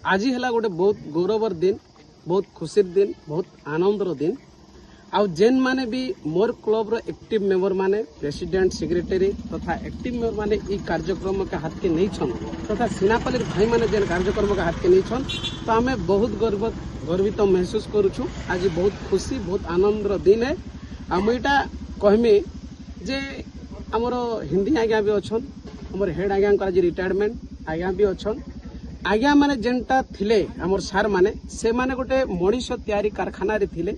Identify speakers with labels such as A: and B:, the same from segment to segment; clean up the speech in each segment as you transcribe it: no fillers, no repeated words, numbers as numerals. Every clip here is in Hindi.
A: आज है गोटे बहुत गौरवर दिन, बहुत खुशी दिन, बहुत आनंदर दिन। आउ जेन माने भी मोर क्लब रो एक्टिव मेंबर माने, प्रेसिडेंट, सेक्रेटरी तथा एक्टिव मेंबर माने ई कार्यक्रम के हाथ के नहीं छन तथा सिनापल्ली भाई माने जेन कार्यक्रम के हाथ के नहीं छन, तो हमें बहुत गर्वित महसूस करूछु। आज बहुत खुशी, बहुत आनंदर दिन है। आ मुईटा कहमी जे हमर हिंदी आज्ञा भी अच्छन, हमर हेड आज्ञा आज रिटायरमेंट आज्ञा भी अच्छन। आज्ञा माने जेनटा थिले हमर सार माने, से माने गोटे मनीष तैयारी कारखाना रे थिले।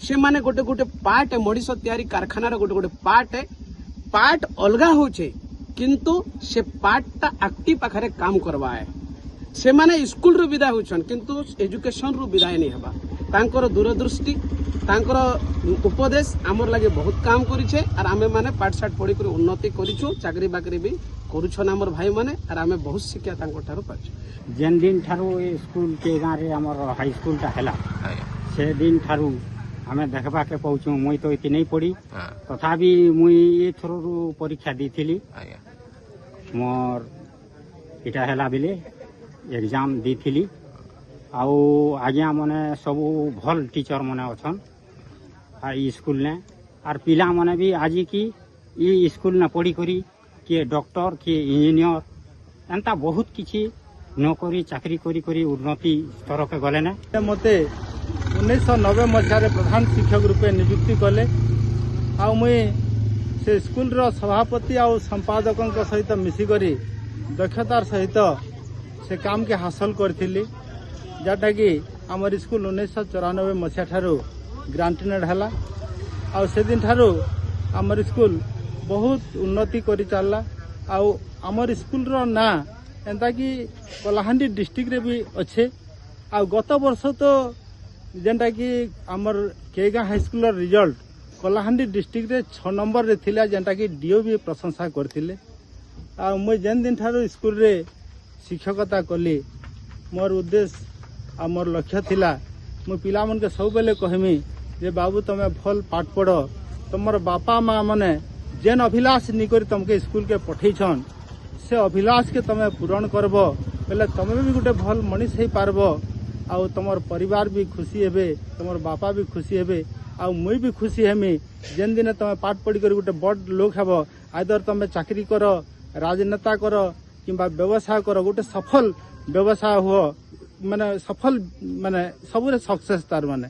A: से माने गोटे गोटे पार्ट मनीष तैयारी कारखाना रे गोटे गोटे पार्ट अलगा होचे, किंतु से पार्टटा एक्टिव पाखरे काम करवा है। से माने स्कूल रो विदा होछन, किंतु एजुकेशन रो विदाय नहीं हबा। तांकर दूरदृष्टि, तांकर उपदेश आमर लगे बहुत काम करिछे। और आमे माने पाठ साठ पढ़ी कर उन्नति करिछु, चाकरी बाकरी भी करूछन आमर भाई माने। और आमे बहुत शिक्षा तांको ठारो पाछु।
B: जेन दिन ठारू स्कूल के गाँ रे हमर हाई स्कूल टा हैला, से दिन ठारू आमे देखबा के पहुँचू। मुई तो इति नहीं पढ़ी, तथापि मुई ए थरु परीक्षा देथिली। मोर इटा हैला बेले एग्जाम देथिली। आउ आज्ञा मने सब भल टीचर मने अछन ई स्कूल ने। आर पिला मने भी आज की ई स्कूल ने पढ़ी करी किए डॉक्टर किए इंजीनियर एंता बहुत किछि नौकरी चाकरी करी करी उन्नति स्तर के गले ने।
C: मते 1990 मसीह प्रधान शिक्षक रूपे नियुक्ति कले। आ मुई से स्कूल रो सभापति आ संपादक सहित मिसिकरी दक्षतार सहित से काम के हासिल करथिली, जाटा कि आमर स्कूल 1994 मसीहा ठारू ग्रांटेड हैला। आ से दिन ठारू आमर स्कूल बहुत उन्नति करी चलला। आउ आमर स्कूल रो ना एंता कि कलाहांडी डिस्ट्रिक्ट रे भी अच्छे। आ गत वर्ष तो जेनटा कि आमर केगा high school result Kalahandi district रे 6 नंबर रे थिला, जेनटा कि डीओ भी प्रशंसा करथिले। आ मुई जेन दिन ठारू स्कूल रे शिक्षकता कली, मोर उद्देश्य आ मोर लक्ष्य थिला मु पिला मन के सब बेले कहमी जे बाबू तमे भल पाठ पढ़, तमर बापा माँ मने जेन अभिलाष निकरी तमके स्कूल के पठेछन से अभिलाष के तमे पूरण करब, बेले तमे भी गोटे भल मनीष हे पारब। आउ तमर परिवार भी खुशी हेबे, तमर बापा भी खुशी हेबे, आउ मुई भी खुशी हेमी। जेन दिन तमे पाठ पढ़ी कर गोटे बड़ लोक हेब, आइदर तमे चाकरी कर, राजनेता कर किंबा व्यवसाय कर, गोटे सफल व्यवसाय हो, माने सफल माने सबरे सक्सेस तार माने।